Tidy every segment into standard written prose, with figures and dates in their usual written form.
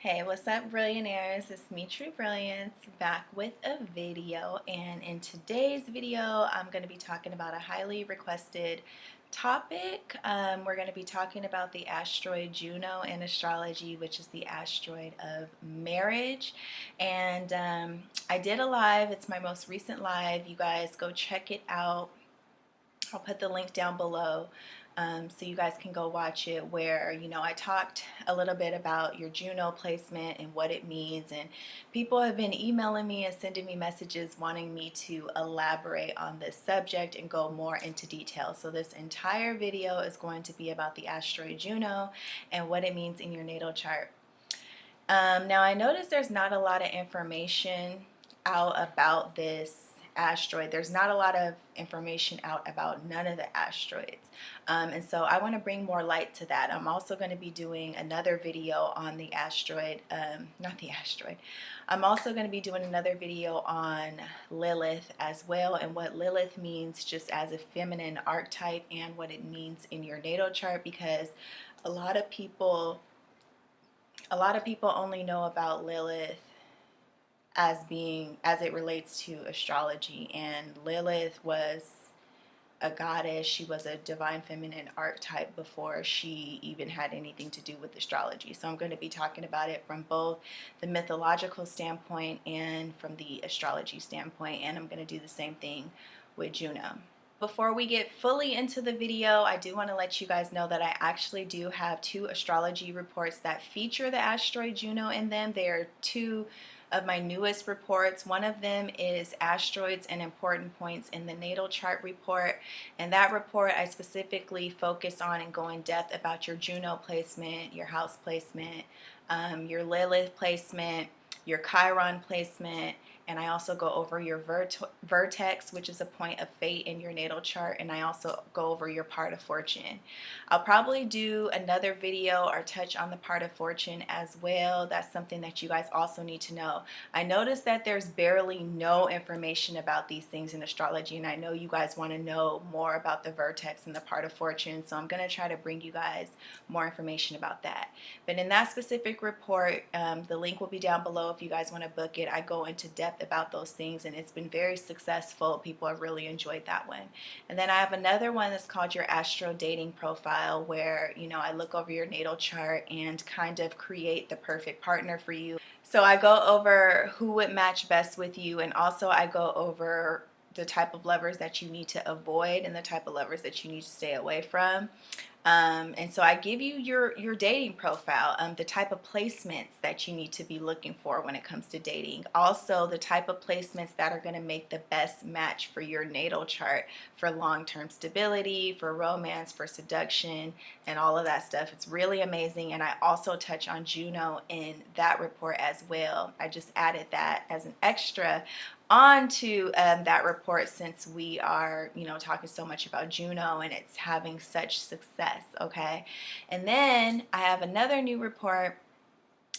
Hey, what's up, Billionaires? It's me, True Brilliance, back with a video. And in today's video, I'm going to be talking about a highly requested topic. We're going to be talking about the asteroid Juno in astrology, which is the asteroid of marriage. And I did a live, it's my most recent live. You guys go check it out. I'll put the link down below so you guys can go watch it, where I talked a little bit about your Juno placement and what it means, and people have been emailing me and sending me messages wanting me to elaborate on this subject and go more into detail. So this entire video is going to be about the asteroid Juno and what it means in your natal chart. Now I noticed there's not a lot of information out about this asteroid. There's not a lot of information out about none of the asteroids. And so I want to bring more light to that. I'm also going to be doing another video on the asteroid, not the asteroid. I'm also going to be doing another video on Lilith as well, and what Lilith means just as a feminine archetype and what it means in your natal chart, because a lot of people only know about Lilith as it relates to astrology, and Lilith was a goddess. She was a divine feminine archetype before she even had anything to do with astrology. So I'm going to be talking about it from both the mythological standpoint and from the astrology standpoint, and I'm going to do the same thing with Juno. Before we get fully into the video, I do want to let you guys know that I actually do have two astrology reports that feature the asteroid Juno in them. They are two of my newest reports. One of them is asteroids and important points in the natal chart report, and that report I specifically focus on and go in depth about your Juno placement, your house placement, your Lilith placement, your Chiron placement, and I also go over your vertex, which is a point of fate in your natal chart, and I also go over your part of fortune. I'll probably do another video or touch on the part of fortune as well. That's something that you guys also need to know. I noticed that there's barely no information about these things in astrology, and I know you guys want to know more about the vertex and the part of fortune, so I'm going to try to bring you guys more information about that. But in that specific report, the link will be down below if you guys want to book it. I go into depth about those things, and it's been very successful. People have really enjoyed that one. And then I have another one that's called your Astro dating profile, where I look over your natal chart and kind of create the perfect partner for you. So I go over who would match best with you, and also I go over the type of lovers that you need to avoid and the type of lovers that you need to stay away from. And so I give you your dating profile, the type of placements that you need to be looking for when it comes to dating. Also, the type of placements that are going to make the best match for your natal chart for long-term stability, for romance, for seduction, and all of that stuff. It's really amazing. And I also touch on Juno in that report as well. I just added that as an extra onto that report, since we are talking so much about Juno and it's having such success. Okay, and then I have another new report.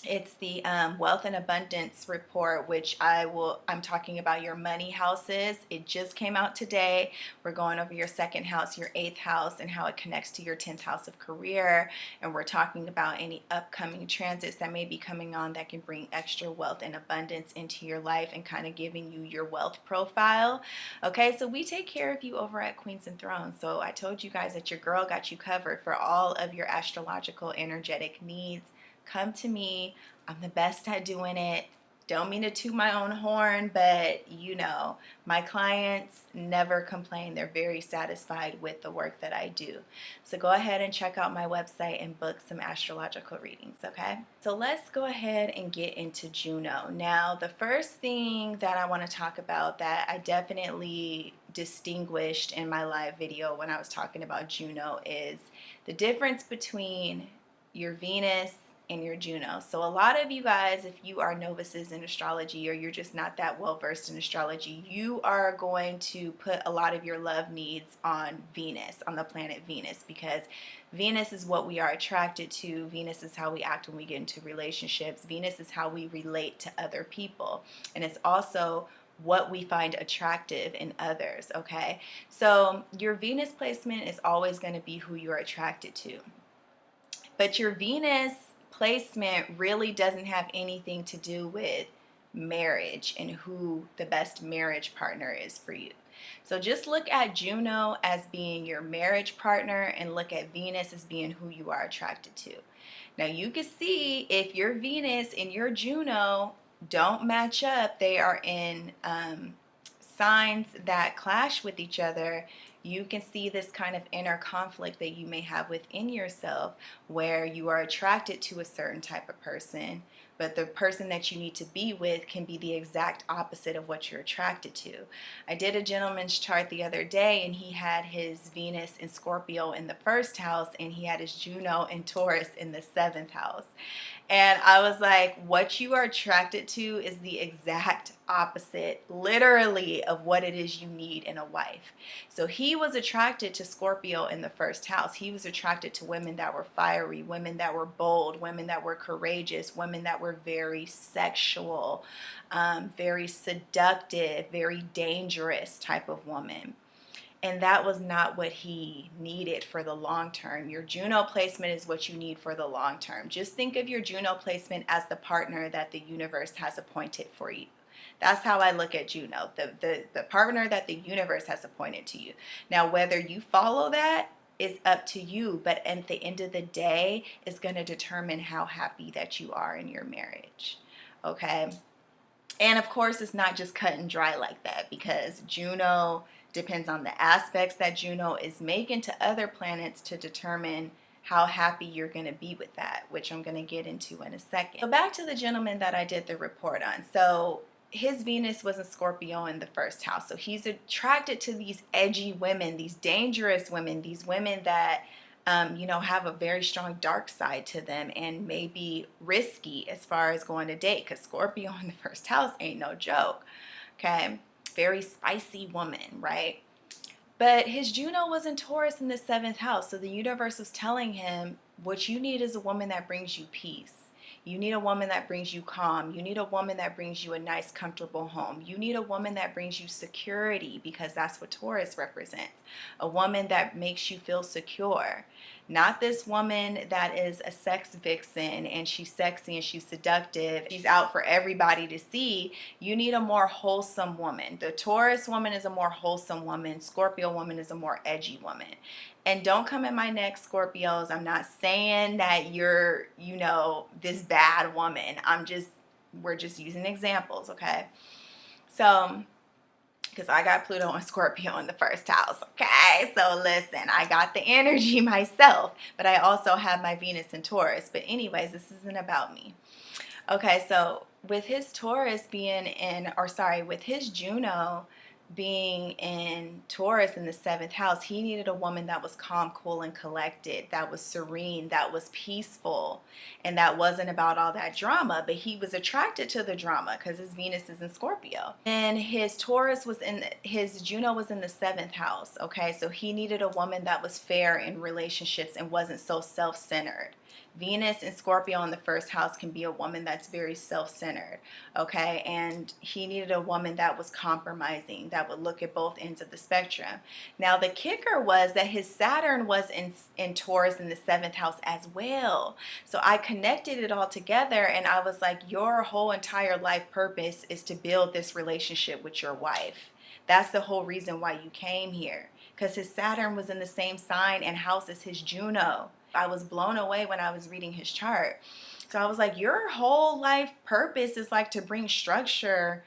It's the wealth and abundance report, which I'm talking about your money houses. It just came out today. We're going over your second house, your eighth house, and how it connects to your 10th house of career. And we're talking about any upcoming transits that may be coming on that can bring extra wealth and abundance into your life, and kind of giving you your wealth profile. Okay, so we take care of you over at Queens and Thrones. So I told you guys that your girl got you covered for all of your astrological energetic needs. Come to me. I'm the best at doing it. Don't mean to toot my own horn, but my clients never complain. They're very satisfied with the work that I do. So go ahead and check out my website and book some astrological readings, okay? So let's go ahead and get into Juno. Now, the first thing that I want to talk about that I definitely distinguished in my live video when I was talking about Juno is the difference between your Venus and your Juno. So a lot of you guys, if you are novices in astrology or you're just not that well versed in astrology, you are going to put a lot of your love needs on Venus, on the planet Venus, because Venus is what we are attracted to. Venus is how we act when we get into relationships. Venus is how we relate to other people. And it's also what we find attractive in others, okay? So your Venus placement is always going to be who you're attracted to. But your Venus placement really doesn't have anything to do with marriage and who the best marriage partner is for you. So just look at Juno as being your marriage partner and look at Venus as being who you are attracted to. Now you can see if your Venus and your Juno don't match up, they are in signs that clash with each other. You can see this kind of inner conflict that you may have within yourself where you are attracted to a certain type of person, but the person that you need to be with can be the exact opposite of what you're attracted to. I did a gentleman's chart the other day, and he had his Venus in Scorpio in the first house, and he had his Juno and Taurus in the seventh house. And I was like, what you are attracted to is the exact opposite, literally, of what it is you need in a wife. So he was attracted to Scorpio in the first house. He was attracted to women that were fiery, women that were bold, women that were courageous, women that were very sexual, very seductive, very dangerous type of woman. And that was not what he needed for the long term. Your Juno placement is what you need for the long term. Just think of your Juno placement as the partner that the universe has appointed for you. That's how I look at Juno, the partner that the universe has appointed to you. Now, whether you follow that is up to you, but at the end of the day, it's going to determine how happy that you are in your marriage. Okay? And of course, it's not just cut and dry like that, because Juno depends on the aspects that Juno is making to other planets to determine how happy you're going to be with that, which I'm going to get into in a second. So back to the gentleman that I did the report on. So his Venus was in Scorpio in the first house. So he's attracted to these edgy women, these dangerous women, these women that have a very strong dark side to them and may be risky as far as going to date, because Scorpio in the first house ain't no joke. Okay, very spicy woman, right? But his Juno was in Taurus in the seventh house, so the universe was telling him what you need is a woman that brings you peace. You need a woman that brings you calm. You need a woman that brings you a nice, comfortable home. You need a woman that brings you security, because that's what Taurus represents. A woman that makes you feel secure. Not this woman that is a sex vixen and she's sexy and she's seductive. She's out for everybody to see. You need a more wholesome woman. The Taurus woman is a more wholesome woman. Scorpio woman is a more edgy woman. And don't come in my neck, Scorpios. I'm not saying that you're, this bad woman. We're just using examples, okay? So, because I got Pluto and Scorpio in the first house, okay? So listen, I got the energy myself, but I also have my Venus in Taurus. But anyways, this isn't about me. Okay, so with his Taurus with his Juno being in Taurus in the seventh house, he needed a woman that was calm, cool, and collected, that was serene, that was peaceful, and that wasn't about all that drama. But he was attracted to the drama because his Venus is in Scorpio. And his Juno was in the seventh house. Okay, so he needed a woman that was fair in relationships and wasn't so self-centered. Venus and Scorpio in the first house can be a woman that's very self-centered, okay? And he needed a woman that was compromising, that would look at both ends of the spectrum. Now, the kicker was that his Saturn was in Taurus in the seventh house as well. So I connected it all together, and I was like, your whole entire life purpose is to build this relationship with your wife. That's the whole reason why you came here, because his Saturn was in the same sign and house as his Juno. I was blown away when I was reading his chart. So I was like, your whole life purpose is like to bring structure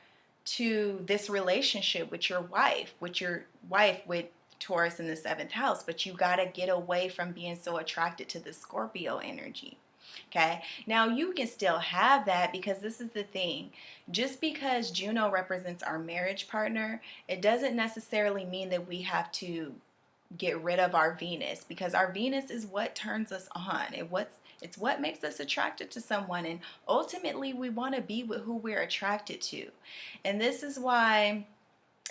to this relationship with your wife, with Taurus in the seventh house. But you got to get away from being so attracted to the Scorpio energy. Okay, now you can still have that, because this is the thing. Just because Juno represents our marriage partner, it doesn't necessarily mean that we have to get rid of our Venus, because our Venus is what turns us on. It's what makes us attracted to someone, and ultimately we want to be with who we're attracted to. And this is why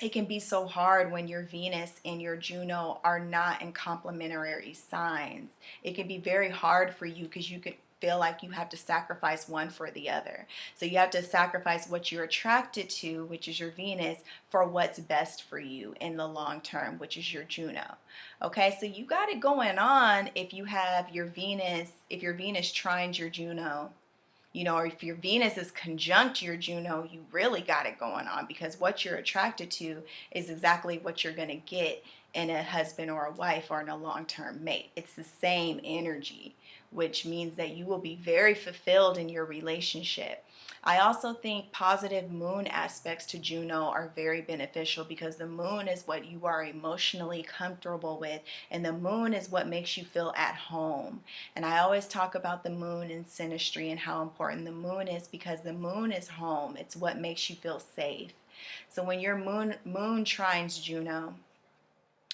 it can be so hard when your Venus and your Juno are not in complementary signs. It can be very hard for you, because you could feel like you have to sacrifice one for the other. So you have to sacrifice what you're attracted to, which is your Venus, for what's best for you in the long term, which is your Juno. Okay, so you got it going on if you have your Venus, if your Venus trines your Juno, you know, or if your Venus is conjunct your Juno, you really got it going on, because what you're attracted to is exactly what you're going to get in a husband or a wife or in a long-term mate. It's the same energy, which means that you will be very fulfilled in your relationship. I also think positive moon aspects to Juno are very beneficial, because the moon is what you are emotionally comfortable with, and the moon is what makes you feel at home. And I always talk about the moon in synastry and how important the moon is, because the moon is home. It's what makes you feel safe. So when your moon trines Juno,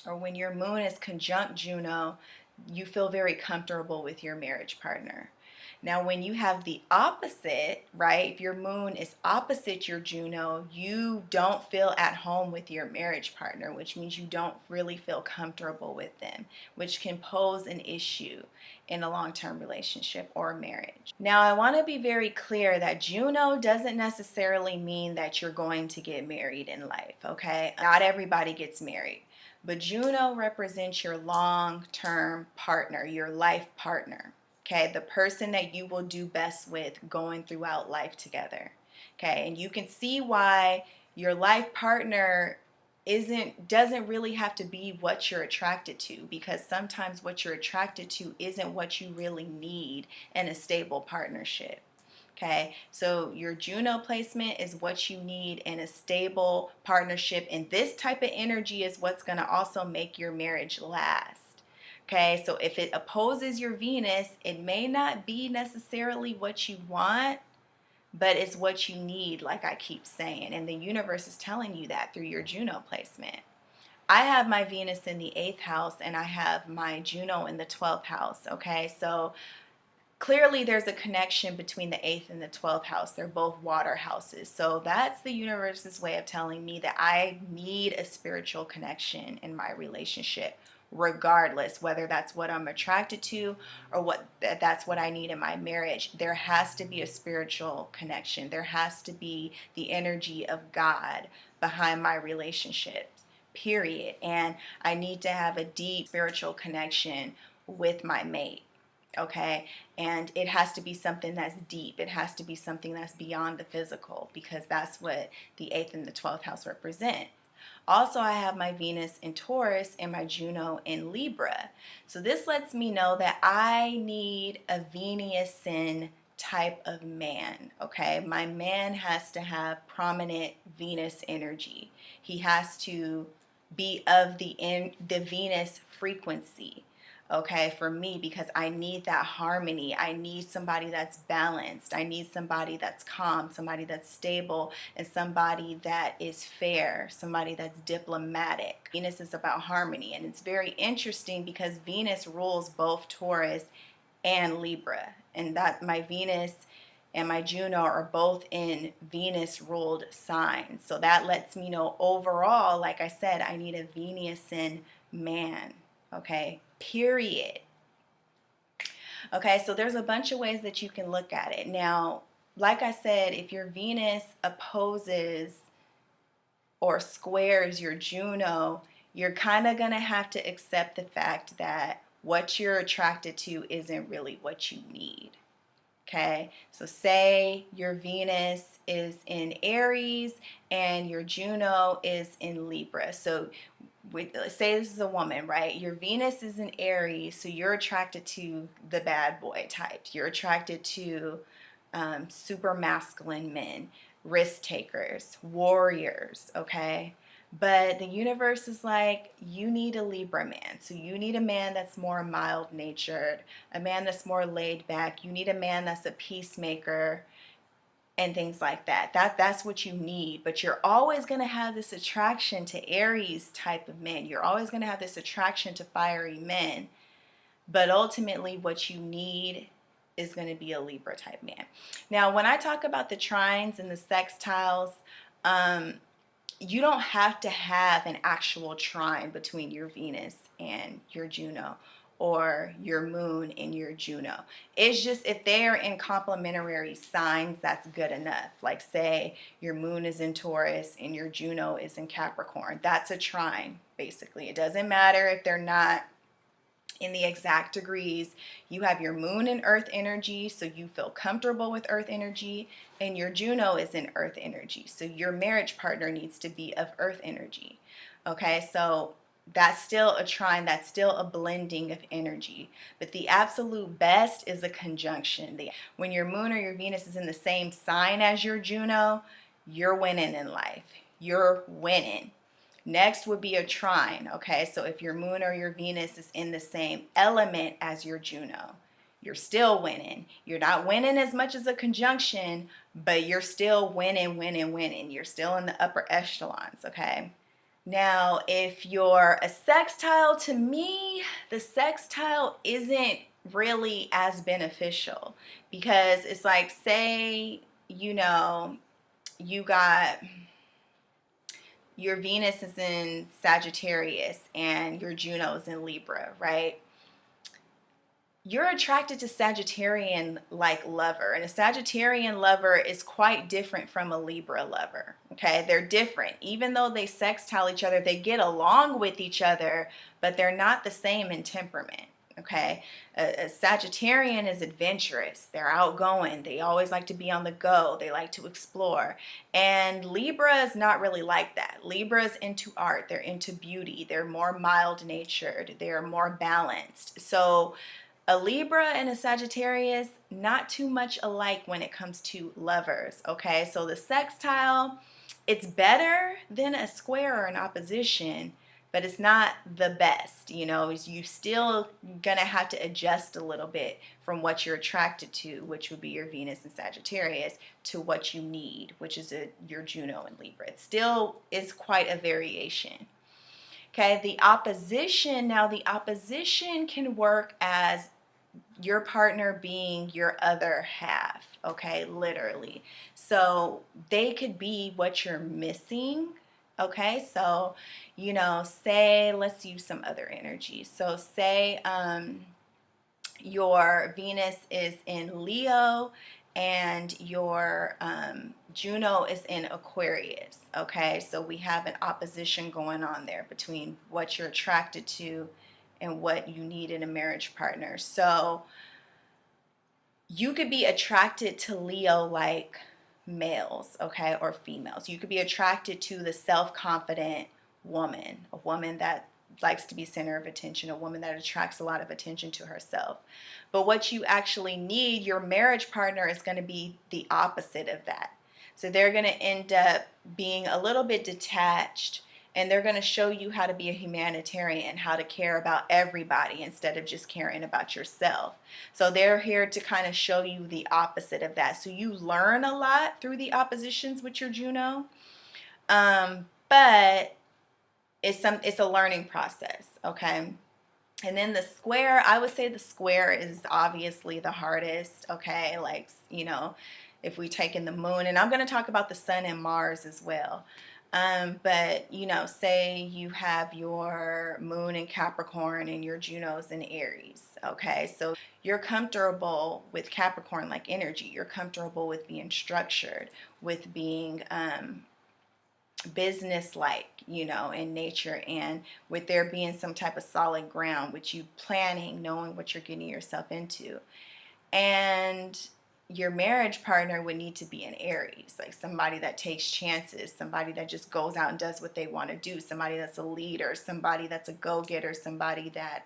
or when your moon is conjunct Juno, you feel very comfortable with your marriage partner. Now, when you have the opposite, right, if your moon is opposite your Juno, you don't feel at home with your marriage partner, which means you don't really feel comfortable with them, which can pose an issue in a long-term relationship or marriage. Now, I want to be very clear that Juno doesn't necessarily mean that you're going to get married in life, okay? Not everybody gets married. But Juno represents your long-term partner, your life partner. Okay, the person that you will do best with going throughout life together. Okay, and you can see why your life partner doesn't really have to be what you're attracted to, because sometimes what you're attracted to isn't what you really need in a stable partnership. Okay, so your Juno placement is what you need in a stable partnership, and this type of energy is what's going to also make your marriage last. Okay, so if it opposes your Venus, it may not be necessarily what you want, but it's what you need, like I keep saying. And the universe is telling you that through your Juno placement. I have my Venus in the 8th house, and I have my Juno in the 12th house. Okay, so clearly there's a connection between the 8th and the 12th house. They're both water houses. So that's the universe's way of telling me that I need a spiritual connection in my relationship, regardless whether that's what I'm attracted to or that's what I need in my marriage. There has to be a spiritual connection. There has to be the energy of God behind my relationships, period. And I need to have a deep spiritual connection with my mate. Okay, and it has to be something that's deep. It has to be something that's beyond the physical, because that's what the 8th and the 12th house represent. Also, I have my Venus in Taurus and my Juno in Libra. So this lets me know that I need a Venusian type of man, okay? My man has to have prominent Venus energy. He has to be of the Venus frequency, okay, for me, because I need that harmony. I need somebody that's balanced. I need somebody that's calm, somebody that's stable, and somebody that is fair, somebody that's diplomatic. Venus is about harmony, and it's very interesting because Venus rules both Taurus and Libra, and that my Venus and my Juno are both in Venus-ruled signs. So that lets me know overall, like I said, I need a Venusian man, okay? Period. Okay, so there's a bunch of ways that you can look at it. Now, like I said, if your Venus opposes or squares your Juno, you're kind of going to have to accept the fact that what you're attracted to isn't really what you need. Okay, so say your Venus is in Aries and your Juno is in Libra. So say this is a woman, right? Your Venus is in Aries, so you're attracted to the bad boy type. You're attracted to super masculine men, risk takers, warriors, okay? But the universe is like, you need a Libra man. So you need a man that's more mild-natured, a man that's more laid back. You need a man that's a peacemaker and things like that. That's what you need. But you're always going to have this attraction to Aries type of men. You're always going to have this attraction to fiery men. But ultimately what you need is going to be a Libra type man. Now, when I talk about the trines and the sextiles, you don't have to have an actual trine between your Venus and your Juno. or your moon in your Juno. It's just if they are in complementary signs, that's good enough. Like say your moon is in Taurus and your Juno is in Capricorn. That's a trine, basically. It doesn't matter if they're not in the exact degrees. You have your moon in earth energy, so you feel comfortable with earth energy, and your Juno is in earth energy, so your marriage partner needs to be of earth energy. Okay, so that's still a trine, that's still a blending of energy, but the absolute best is a conjunction. When your moon or your Venus is in the same sign as your Juno, you're winning in life. You're winning. Next would be a trine, okay? So if your moon or your Venus is in the same element as your Juno, you're still winning. You're not winning as much as a conjunction, but you're still winning, winning, winning. You're still in the upper echelons, okay? Now, if you're a sextile, to me, the sextile isn't really as beneficial because it's like, say, you know, you got your Venus is in Sagittarius and your Juno is in Libra, right? You're attracted to Sagittarian like lover, and a Sagittarian lover is quite different from a Libra lover, okay? They're different. Even though they sextile each other, they get along with each other, but they're not the same in temperament. Okay, a Sagittarian is adventurous. They're outgoing. They always like to be on the go. They like to explore. And Libra is not really like that. Libra is into art. They're into beauty. They're more mild-natured. They're more balanced. So a Libra and a Sagittarius, not too much alike when it comes to lovers. Okay, so the sextile, it's better than a square or an opposition, but it's not the best. You know, you still gonna have to adjust a little bit from what you're attracted to, which would be your Venus and Sagittarius, to what you need, which is your Juno and Libra. It still is quite a variation. Okay, the opposition, now the opposition can work as your partner being your other half, okay, literally. So they could be what you're missing. Okay, so, you know, say, let's use some other energy. So say your Venus is in Leo and your Juno is in Aquarius. Okay, so we have an opposition going on there between what you're attracted to and what you need in a marriage partner. So you could be attracted to Leo like males, okay, or females. You could be attracted to the self-confident woman, a woman that likes to be center of attention, a woman that attracts a lot of attention to herself. But what you actually need, your marriage partner is going to be the opposite of that. So they're going to end up being a little bit detached, and they're going to show you how to be a humanitarian, how to care about everybody instead of just caring about yourself. So they're here to kind of show you the opposite of that. So you learn a lot through the oppositions with your Juno, but it's a learning process, okay? And then the square, I would say the square is obviously the hardest, okay? Like, you know, if we take in the moon, and I'm going to talk about the sun and Mars as well. But, you know, say you have your moon in Capricorn and your Juno's in Aries, okay? So you're comfortable with Capricorn-like energy. You're comfortable with being structured, with being business-like, you know, in nature, and with there being some type of solid ground, with you planning, knowing what you're getting yourself into. And your marriage partner would need to be in Aries, like somebody that takes chances, somebody that just goes out and does what they want to do, somebody that's a leader, somebody that's a go-getter, somebody that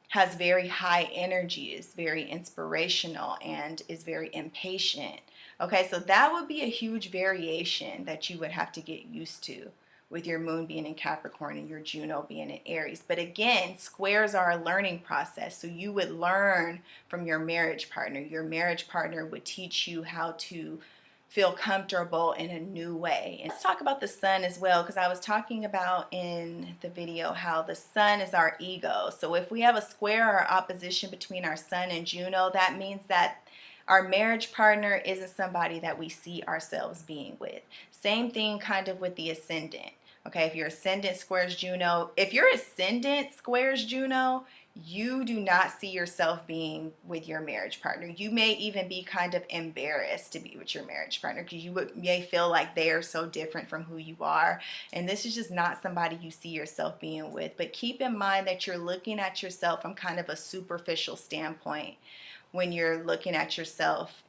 has very high energy, is very inspirational, and is very impatient. Okay, so that would be a huge variation that you would have to get used to with your moon being in Capricorn and your Juno being in Aries. But again, squares are a learning process. So you would learn from your marriage partner. Your marriage partner would teach you how to feel comfortable in a new way. And let's talk about the sun as well, because I was talking about in the video how the sun is our ego. So if we have a square or opposition between our sun and Juno, that means that our marriage partner isn't somebody that we see ourselves being with. Same thing kind of with the ascendant. Okay, if your ascendant squares Juno, if your ascendant squares Juno, you do not see yourself being with your marriage partner. You may even be kind of embarrassed to be with your marriage partner because may feel like they are so different from who you are. And this is just not somebody you see yourself being with. But keep in mind that you're looking at yourself from kind of a superficial standpoint when you're looking at yourself,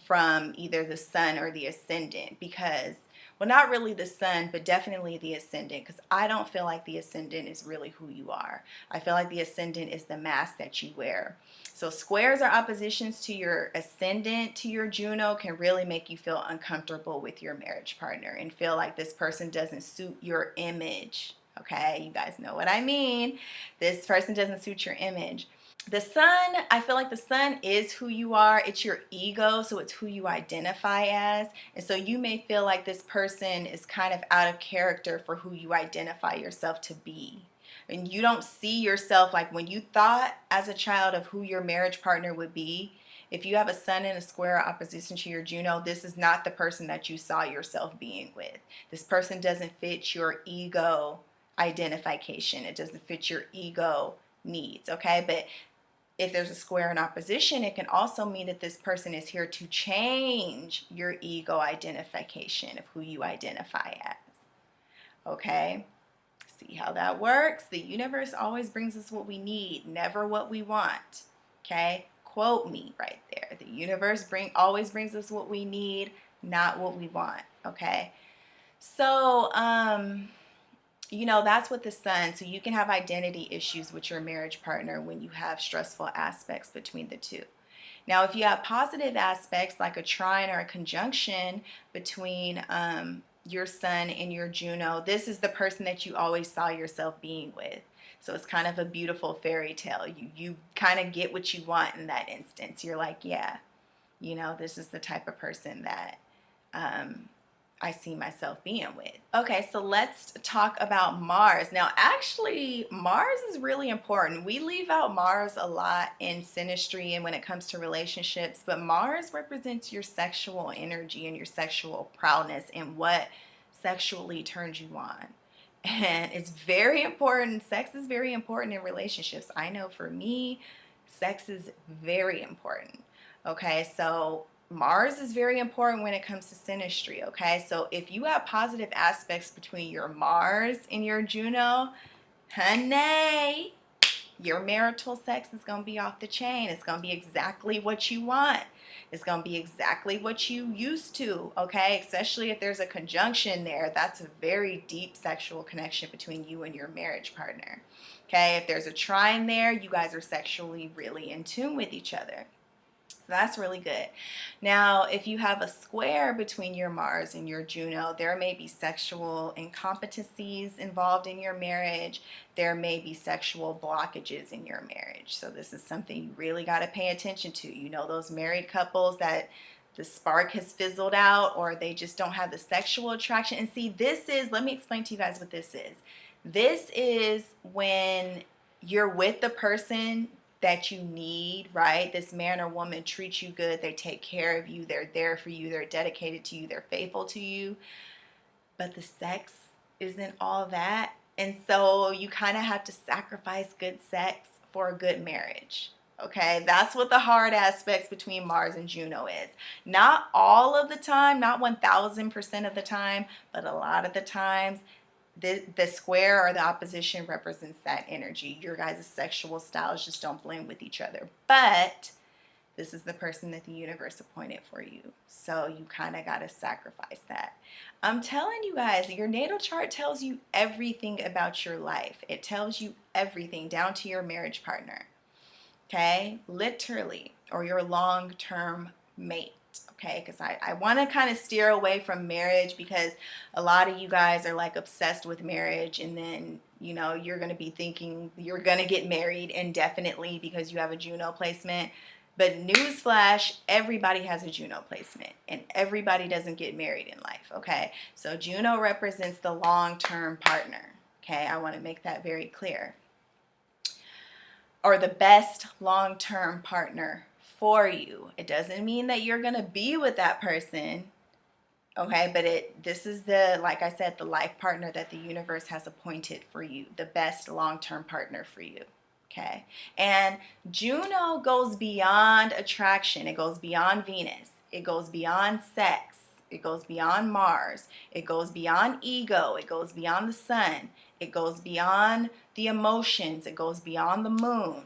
from either the sun or the ascendant, because well, not really the sun, but definitely the ascendant, because I don't feel like the ascendant is really who you are. I feel like the ascendant is the mask that you wear. So squares or oppositions to your ascendant, to your Juno, can really make you feel uncomfortable with your marriage partner and feel like this person doesn't suit your image. Okay, you guys know what I mean. This person doesn't suit your image. The sun, I feel like the sun is who you are. It's your ego, so it's who you identify as. And so you may feel like this person is kind of out of character for who you identify yourself to be. And you don't see yourself, like when you thought as a child of who your marriage partner would be, if you have a sun in a square opposition to your Juno, this is not the person that you saw yourself being with. This person doesn't fit your ego identification. It doesn't fit your ego needs, okay? But if there's a square in opposition, it can also mean that this person is here to change your ego identification of who you identify as. Okay? See how that works? The universe always brings us what we need, never what we want. Okay? Quote me right there. The universe always brings us what we need, not what we want. Okay? So, that's with the sun. So you can have identity issues with your marriage partner when you have stressful aspects between the two. Now, if you have positive aspects like a trine or a conjunction between your sun and your Juno, this is the person that you always saw yourself being with. So it's kind of a beautiful fairy tale. You kind of get what you want in that instance. You're like, yeah, this is the type of person that I see myself being with. Okay, so let's talk about Mars. Now, actually, Mars is really important. We leave out Mars a lot in synastry and when it comes to relationships, but Mars represents your sexual energy and your sexual prowess and what sexually turns you on. And it's very important. Sex is very important in relationships. I know for me, sex is very important. Okay, so Mars is very important when it comes to synastry, okay? So if you have positive aspects between your Mars and your Juno, honey, your marital sex is going to be off the chain. It's going to be exactly what you want. It's going to be exactly what you used to, okay? Especially if there's a conjunction there. That's a very deep sexual connection between you and your marriage partner, okay? If there's a trine there, you guys are sexually really in tune with each other. That's really good. Now, if you have a square between your Mars and your Juno, there may be sexual incompetencies involved in your marriage. There may be sexual blockages in your marriage. So this is something you really got to pay attention to. Those married couples that the spark has fizzled out or they just don't have the sexual attraction. And see, let me explain to you guys what this is. This is when you're with the person that you need, right? This man or woman treats you good. They take care of you. They're there for you. They're dedicated to you. They're faithful to you. But the sex isn't all that. And so you kind of have to sacrifice good sex for a good marriage. Okay, that's what the hard aspects between Mars and Juno is. Not all of the time, not 1000% of the time, but a lot of the times, the square or the opposition represents that energy. Your guys' sexual styles just don't blend with each other. But this is the person that the universe appointed for you. So you kind of got to sacrifice that. I'm telling you guys, your natal chart tells you everything about your life. It tells you everything down to your marriage partner. Okay? Literally. Or your long-term mate. Okay, because I want to kind of steer away from marriage because a lot of you guys are like obsessed with marriage, and then you're going to be thinking you're going to get married indefinitely because you have a Juno placement. But newsflash, everybody has a Juno placement and everybody doesn't get married in life. Okay, so Juno represents the long-term partner. Okay, I want to make that very clear. Or the best long-term partner for you. It doesn't mean that you're going to be with that person Okay, but this is the, like I said, the life partner that the universe has appointed for you, the best long-term partner for you. Okay. And Juno goes beyond attraction. It goes beyond Venus. It goes beyond sex. It goes beyond Mars. It goes beyond ego. It goes beyond the sun. It goes beyond the emotions. It goes beyond the moon.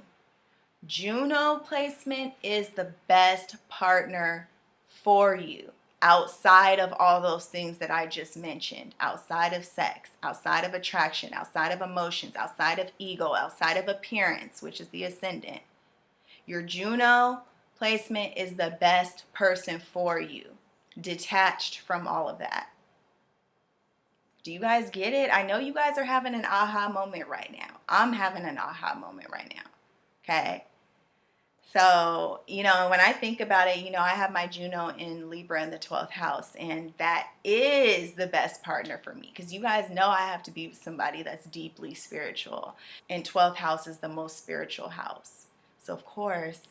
Juno placement is the best partner for you outside of all those things that I just mentioned, outside of sex, outside of attraction, outside of emotions, outside of ego, outside of appearance, which is the ascendant. Your Juno placement is the best person for you, detached from all of that. Do you guys get it? I know you guys are having an aha moment right now. I'm having an aha moment right now. Okay? So, when I think about it, I have my Juno in Libra in the 12th house, and that is the best partner for me because you guys know I have to be with somebody that's deeply spiritual, and 12th house is the most spiritual house. So, of course,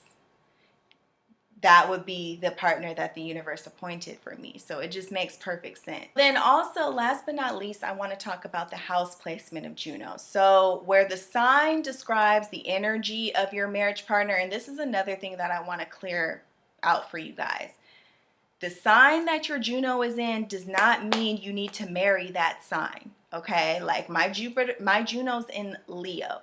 that would be the partner that the universe appointed for me. So it just makes perfect sense. Then also, last but not least, I want to talk about the house placement of Juno. So where the sign describes the energy of your marriage partner, and this is another thing that I want to clear out for you guys. The sign that your Juno is in does not mean you need to marry that sign. Okay? Like my Juno's in Leo.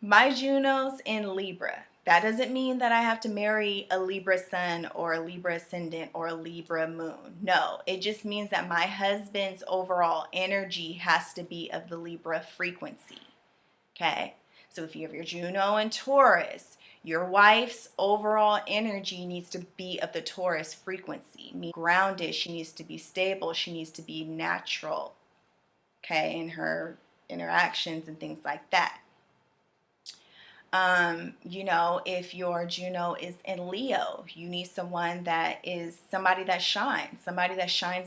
My Juno's in Libra. That doesn't mean that I have to marry a Libra sun or a Libra ascendant or a Libra moon. No, it just means that my husband's overall energy has to be of the Libra frequency. Okay? So if you have your Juno and Taurus, your wife's overall energy needs to be of the Taurus frequency. Grounded, she needs to be stable, she needs to be natural, okay, in her interactions and things like that. If your Juno is in Leo, you need somebody that shines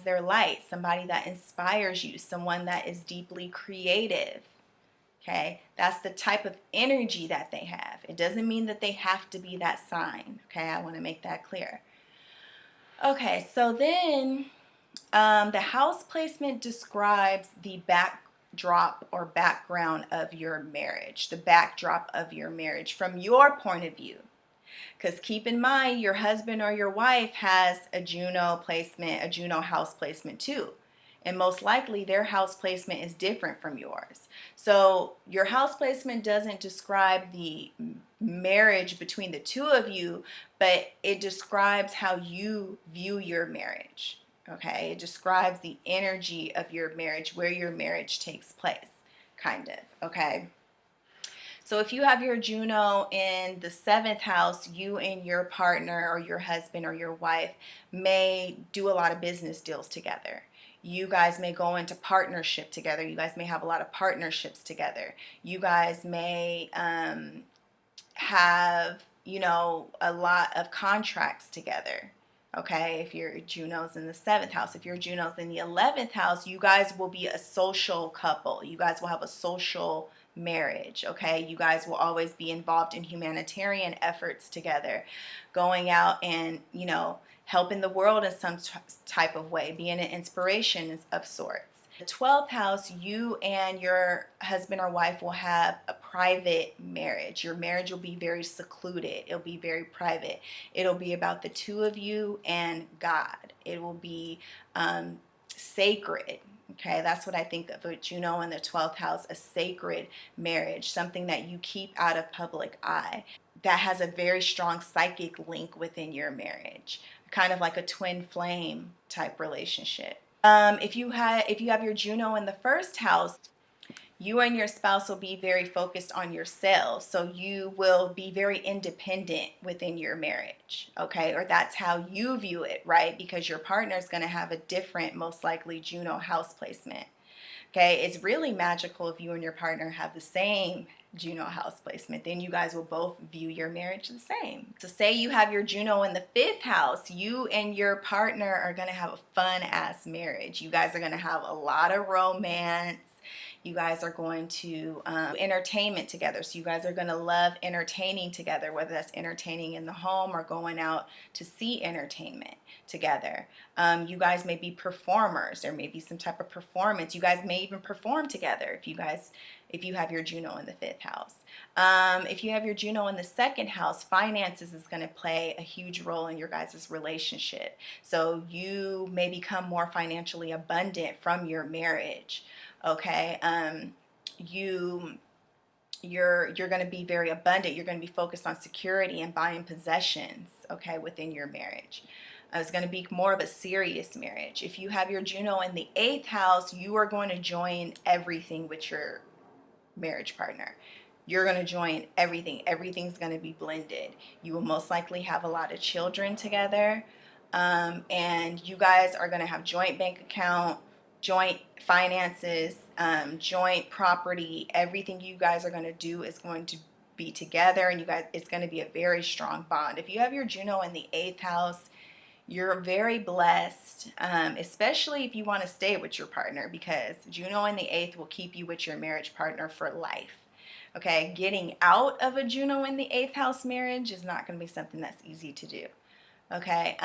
their light, somebody that inspires you, someone that is deeply creative. Okay, that's the type of energy that they have. It doesn't mean that they have to be that sign. Okay, I want to make that clear. Okay, so then the house placement describes the backdrop or background of your marriage, the backdrop of your marriage from your point of view. Because keep in mind, your husband or your wife has a Juno placement, a Juno house placement too. And most likely their house placement is different from yours. So your house placement doesn't describe the marriage between the two of you, but it describes how you view your marriage. Okay, it describes the energy of your marriage, where your marriage takes place, kind of. Okay. So if you have your Juno in the 7th house, you and your partner or your husband or your wife may do a lot of business deals together. You guys may go into partnership together. You guys may have a lot of partnerships together. You guys may have, a lot of contracts together. Okay, if your Juno's in the 7th house, if your Juno's in the 11th house, you guys will be a social couple. You guys will have a social marriage. Okay, you guys will always be involved in humanitarian efforts together, going out and, helping the world in some type of way, being an inspiration of sorts. The 12th house, you and your husband or wife will have a private marriage. Your marriage will be very secluded. It'll be very private. It'll be about the two of you and God. It will be sacred. Okay, that's what I think of with Juno in the 12th house, a sacred marriage, something that you keep out of public eye, that has a very strong psychic link within your marriage, kind of like a twin flame type relationship. If you have your Juno in the 1st house, you and your spouse will be very focused on yourselves. So you will be very independent within your marriage, okay? Or that's how you view it, right? Because your partner is going to have a different, most likely, Juno house placement, okay? It's really magical if you and your partner have the same Juno house placement. Then you guys will both view your marriage the same. So say you have your Juno in the 5th house, you and your partner are going to have a fun-ass marriage. You guys are going to have a lot of romance. You guys are going to entertainment together. So you guys are going to love entertaining together, whether that's entertaining in the home or going out to see entertainment together. You guys may be performers. There may be some type of performance. You guys may even perform together if you have your Juno in the 5th house. If you have your Juno in the 2nd house, finances is going to play a huge role in your guys' relationship. So you may become more financially abundant from your marriage. Okay. You're going to be very abundant. You're going to be focused on security and buying possessions, okay, within your marriage. It's going to be more of a serious marriage. If you have your Juno in the 8th house, you are going to join everything with your marriage partner. You're going to join everything. Everything's going to be blended. You will most likely have a lot of children together. And you guys are going to have joint bank account, joint finances, joint property. Everything you guys are going to do is going to be together, and you guys, it's going to be a very strong bond. If you have your Juno in the 8th house, you're very blessed, especially if you want to stay with your partner, because Juno in the 8th will keep you with your marriage partner for life. Okay, getting out of a Juno in the 8th house marriage is not going to be something that's easy to do. Okay,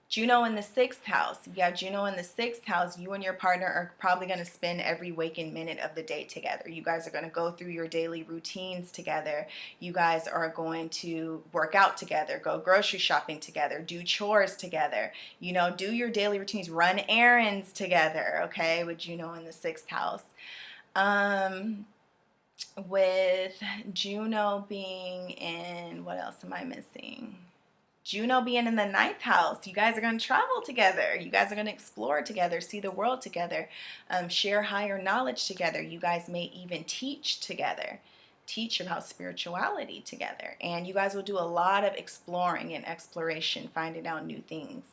Juno in the 6th house. If you have Juno in the 6th house, you and your partner are probably going to spend every waking minute of the day together. You guys are going to go through your daily routines together. You guys are going to work out together, go grocery shopping together, do chores together, you know, do your daily routines, run errands together, okay, with Juno in the 6th house. With Juno being in, what else am I missing? Juno being in the 9th house, you guys are going to travel together. You guys are going to explore together, see the world together, share higher knowledge together. You guys may even teach together, teach about spirituality together. And you guys will do a lot of exploring and exploration, finding out new things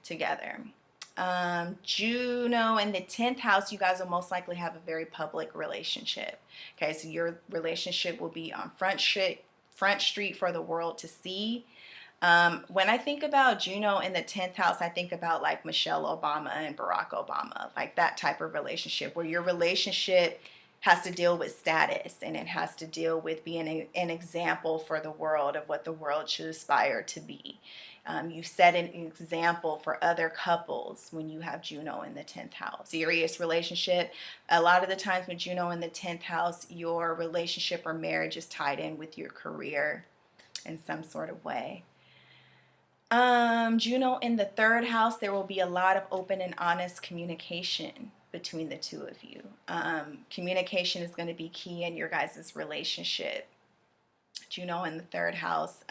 together. Juno in the 10th house, you guys will most likely have a very public relationship. Okay, so your relationship will be on front street for the world to see. When I think about Juno in the 10th house, I think about like Michelle Obama and Barack Obama, like that type of relationship where your relationship has to deal with status, and it has to deal with being an example for the world of what the world should aspire to be. You set an example for other couples when you have Juno in the 10th house. Serious relationship. A lot of the times with Juno in the 10th house, your relationship or marriage is tied in with your career in some sort of way. Juno in the 3rd house, there will be a lot of open and honest communication between the two of you. Communication is going to be key in your guys' relationship. Juno in the 3rd house,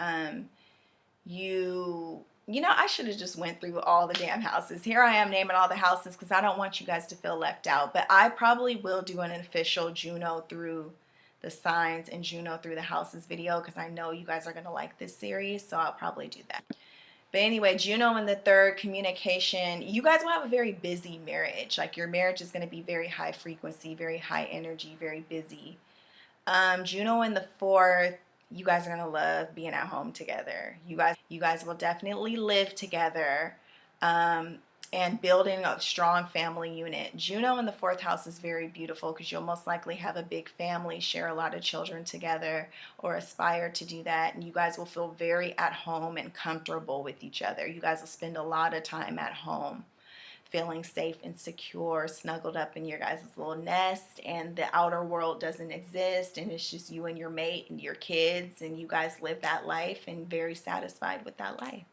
you know, I should have just went through all the damn houses. Here I am naming all the houses because I don't want you guys to feel left out. But I probably will do an official Juno through the signs and Juno through the houses video, because I know you guys are going to like this series, so I'll probably do that. But anyway, Juno in the 3rd, communication. You guys will have a very busy marriage. Like your marriage is going to be very high frequency, very high energy, very busy. Juno in the 4th, you guys are going to love being at home together. You guys will definitely live together, and building a strong family unit. Juno in the 4th house is very beautiful because you'll most likely have a big family, share a lot of children together, or aspire to do that. And you guys will feel very at home and comfortable with each other. You guys will spend a lot of time at home, feeling safe and secure, snuggled up in your guys' little nest, and the outer world doesn't exist, and it's just you and your mate and your kids, and you guys live that life and very satisfied with that life.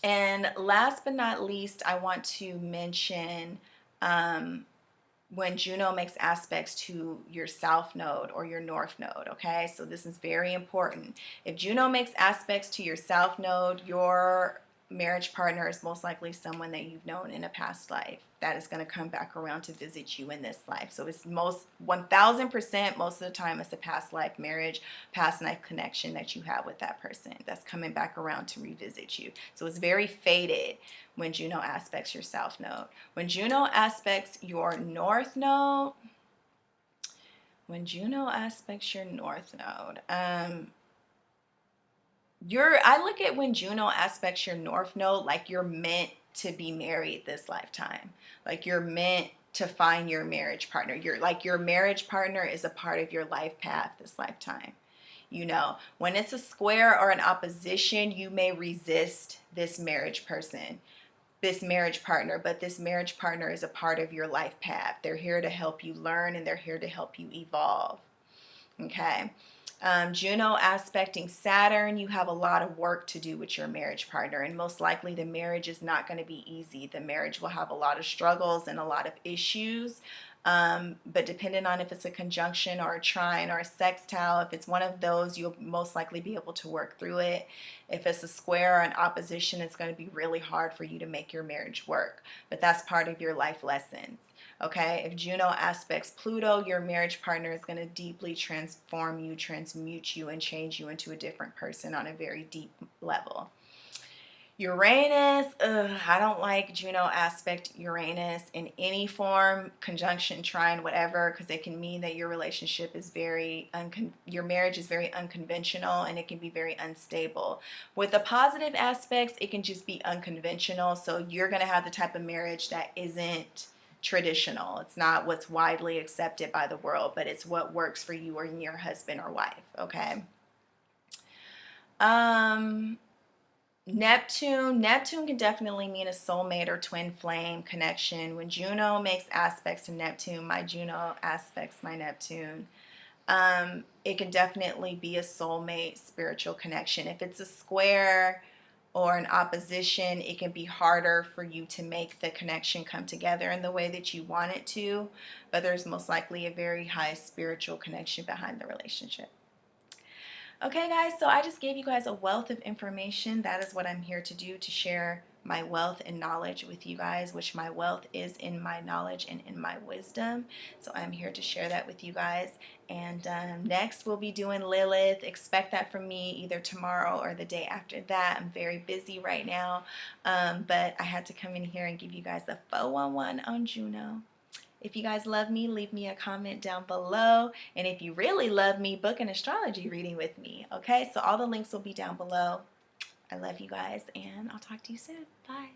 And last but not least, I want to mention when Juno makes aspects to your south node or your north node, okay? So this is very important. If Juno makes aspects to your south node, your marriage partner is most likely someone that you've known in a past life that is going to come back around to visit you in this life. So it's 1000% most of the time it's a past life marriage, past life connection that you have with that person that's coming back around to revisit you. So it's very fated when Juno aspects your south node. When Juno aspects your north node, I look at when Juno aspects your North Node, like you're meant to be married this lifetime. Like you're meant to find your marriage partner. You're like your marriage partner is a part of your life path this lifetime. You know, when it's a square or an opposition, you may resist this marriage person, this marriage partner, but this marriage partner is a part of your life path. They're here to help you learn and they're here to help you evolve. Okay. Juno aspecting Saturn, you have a lot of work to do with your marriage partner, and most likely the marriage is not going to be easy. The marriage will have a lot of struggles and a lot of issues. But depending on if it's a conjunction or a trine or a sextile, if it's one of those, you'll most likely be able to work through it. If it's a square or an opposition, it's going to be really hard for you to make your marriage work. But that's part of your life lessons. Okay, if Juno aspects Pluto, your marriage partner is going to deeply transform you, transmute you, and change you into a different person on a very deep level. Uranus, I don't like Juno aspect Uranus in any form, conjunction, trine, whatever, because it can mean that your relationship is your marriage is very unconventional and it can be very unstable. With the positive aspects, it can just be unconventional. So you're going to have the type of marriage that isn't traditional. It's not what's widely accepted by the world, but it's what works for you or your husband or wife, okay? Neptune can definitely mean a soulmate or twin flame connection. When Juno makes aspects to Neptune, my Juno aspects my Neptune, it can definitely be a soulmate spiritual connection. If it's a square or an opposition, it can be harder for you to make the connection come together in the way that you want it to, but there's most likely a very high spiritual connection behind the relationship. Okay, guys, so I just gave you guys a wealth of information. That is what I'm here to do, to share my wealth and knowledge with you guys, which my wealth is in my knowledge and in my wisdom. So I'm here to share that with you guys. And next we'll be doing Lilith. Expect that from me either tomorrow or the day after that. I'm very busy right now, but I had to come in here and give you guys the 411 on Juno. If you guys love me, leave me a comment down below. And if you really love me, book an astrology reading with me. Okay, so all the links will be down below. I love you guys, and I'll talk to you soon. Bye.